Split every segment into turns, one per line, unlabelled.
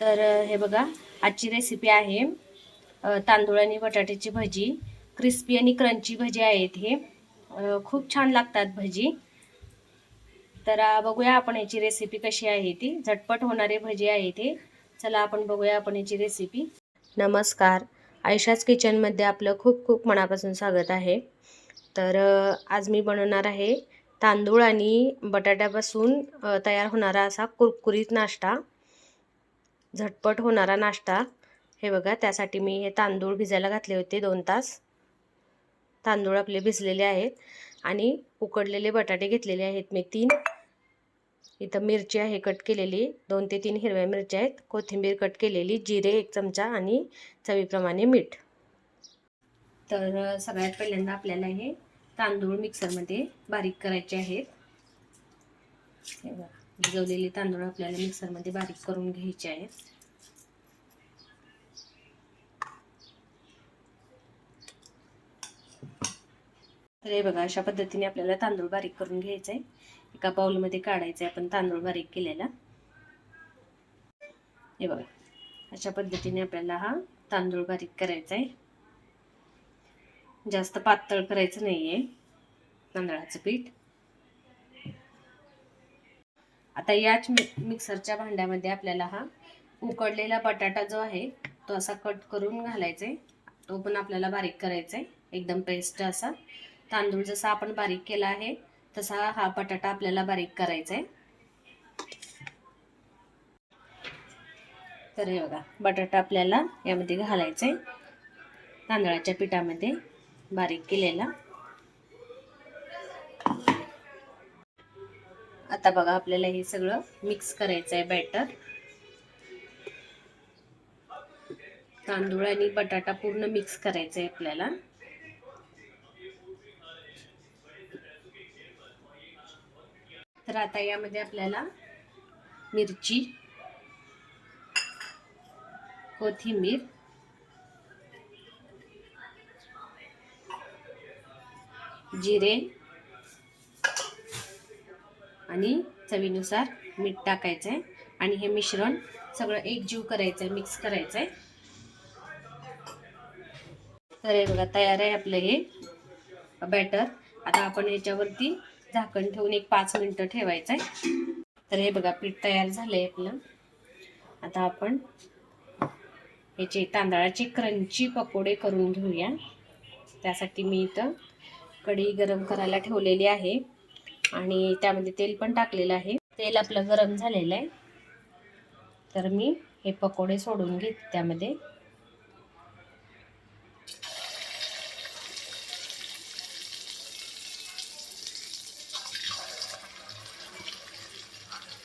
तर हे बघा, आजची रेसिपी आहे तांदूळ आणि बटाट्याची भजी. क्रिस्पी आणि क्रंची भजी आहेत हे. खूप छान लागतात भजी. तर बघूया आपण याची रेसिपी कशी आहे ती. झटपट होणारे भजी आहे ते. चला आपण बघूया आपण याची रेसिपी. नमस्कार, आयशाच किचनमध्ये आपलं खूप खूप मनापासून स्वागत आहे. तर आज मी बनवणार आहे तांदूळ आणि बटाट्यापासून तयार होणारा असा कुरकुरीत नाश्ता, झटपट होणारा नाश्ता. हे बघा, त्यासाठी मी हे तांदूळ भिजायला घातले होते 2 तास. तांदूळ आपले भिजलेले आहेत आणि उकडलेले बटाटे घेतलेले आहेत मी 3. इथं मिरची आहे कट केलेली, 2 ते 3 हिरव्या मिरच्या आहेत, कोथिंबीर कट केलेली, जिरे 1 चमचा आणि चवीप्रमाणे मीठ. तर सगळ्यात पहिल्यांदा आपल्याला हे तांदूळ मिक्सरमध्ये बारीक करायचे आहेत. हे बघा, भिजवलेले तांदूळ आपल्याला मिक्सरमध्ये बारीक करून घ्यायचे आहेत. तर हे बघा, अशा पद्धतीने आपल्याला तांदूळ बारीक करून घ्यायचे आहे. एका बाउलमध्ये काढायचे आपण तांदूळ बारीक केलेला. हे बघा, अशा पद्धतीने आपल्याला हा तांदूळ बारीक करायचा आहे. जास्त पातळ करायचं नाहीये तांदळाचं पीठ. आता याच मिक्सरच्या भांड्यामध्ये आपल्याला हा उकडलेला बटाटा जो आहे तो असा कट करून घालायचा आहे. तो पण आपल्याला बारीक करायचा आहे, एकदम पेस्ट असा. तांदूळ जसा आपण बारीक केला आहे तसा हा बटाटा आपल्याला बारीक करायचा आहे. तर हे बघा, बटाटा आपल्याला यामध्ये घालायचा आहे, तांदळाच्या पिठामध्ये बारीक केलेला. आता बघा, आपल्याला हे सगळं मिक्स करायचं आहे बॅटर. तांदूळ आणि बटाटा पूर्ण मिक्स करायचं आहे आपल्याला. तर आता यामध्ये आपल्याला मिरची, कोथिंबीर, जिरे आणि चवीनुसार मीठ टाकायचं आहे आणि हे मिश्रण सगळं एकजीव करायचं आहे, मिक्स करायचं आहे. तर हे बघा, तयार आहे आपलं हे बॅटर. आता आपण याच्यावरती झाकण ठेवून एक 5 मिनिटं ठेवायचं आहे. तर हे बघा, पीठ तयार झालंय आपलं. आता आपण याचे तांदळाचे क्रंची पकोडे करून घेऊया. त्यासाठी मी इथं कढई गरम करायला ठेवलेली आहे आणि त्यामध्ये तेल पण टाकलेलं आहे. तेल आपलं गरम झालेलं आहे. तर मी हे पकोडे सोडून घेते त्यामध्ये.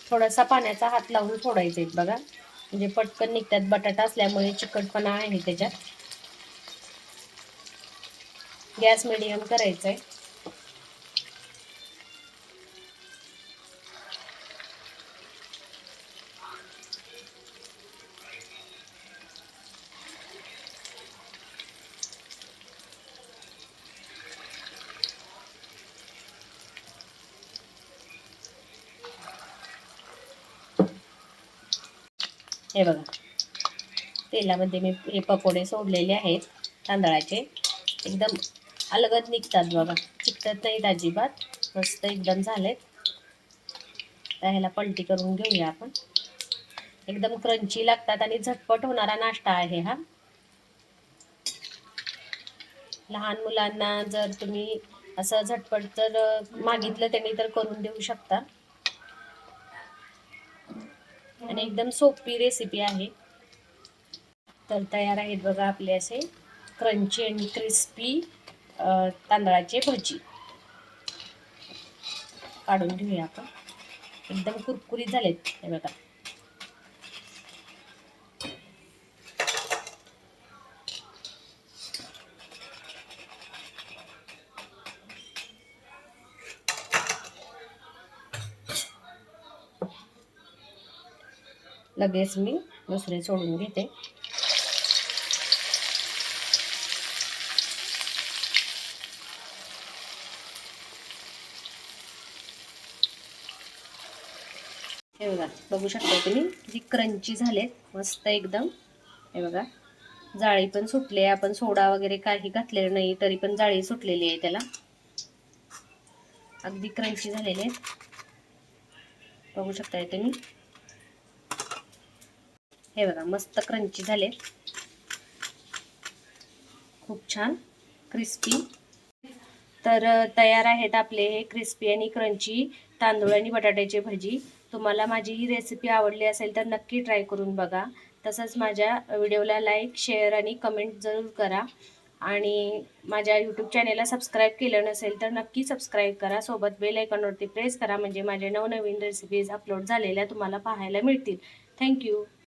थोडासा पाण्याचा हात लावून सोडायचे बघा, म्हणजे पटकन निघतात. बटाटा असल्यामुळे चिकटपणा आहे त्याच्यात. गॅस मिडियम करायचा आहे. हे बघा, तेलामध्ये मी हे पकोडे सोडलेले आहेत तांदळाचे. एकदम अलगद निघतात बघा, चिकटत नाहीत अजिबात. मस्त एकदम झालेत. तर ह्याला पलटी करून घेऊया आपण. एकदम क्रंची लागतात आणि झटपट होणारा नाश्ता आहे हा. लहान मुलांना जर तुम्ही असं झटपट जर मागितलं त्यांनी तर करून देऊ शकता. आणि एकदम सोपी रेसिपी आहे. तर तयार आहेत बघा आपले असे क्रंची आणि क्रिस्पी तांदळाचे भजी. काढून घेऊया आपण. एकदम कुरकुरीत झालेत हे बघा. लगेच मी दुसरे सोडून घेते. हे बघा, बघू शकता तुम्ही किती क्रंची झालेत मस्त एकदम. हे बघा, जाळी पण सुटली, आपण सोडा वगैरे काही घातलेलं नाही तरी पण जाळी सुटलेली आहे त्याला. अगदी क्रंची झालेले आहेत, बघू शकताय तुम्ही. हे बघा, मस्त क्रंची झाले, खूप छान क्रिस्पी. तर तयार आहेत आपले हे क्रिस्पी आणि क्रंची तांदूळ आणि बटाट्याची भजी. तुम्हाला माझी ही रेसिपी आवडली असेल तर नक्की ट्राय करून बघा. तसंच माझ्या व्हिडिओला लाईक, शेअर आणि कमेंट जरूर करा. आणि माझ्या यूट्यूब चॅनेलला सबस्क्राईब केलं नसेल तर नक्की सबस्क्राईब करा. सोबत बेल आयकॉनवरती प्रेस करा, म्हणजे माझे नवनवीन रेसिपीज अपलोड झालेल्या तुम्हाला पाहायला मिळतील. थँक्यू.